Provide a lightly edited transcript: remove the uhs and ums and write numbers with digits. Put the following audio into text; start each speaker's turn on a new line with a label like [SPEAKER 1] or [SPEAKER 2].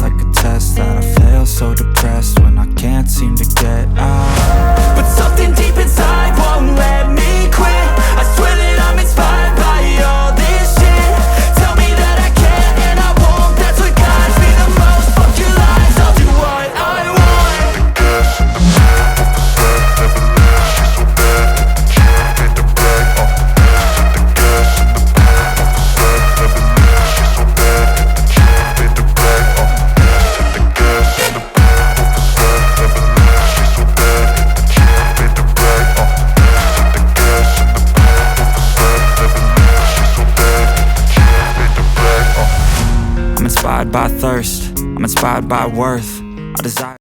[SPEAKER 1] like a test that I fail, so depressed when I can't seem to get out. But something deep inside won't let me quit. I swear that I'm inspired by all this shit. Tell me that I can and I won't, that's what guides me the most. Fuck your lies, I'll do what I want. I'm inspired by thirst, I'm inspired by worth. I desire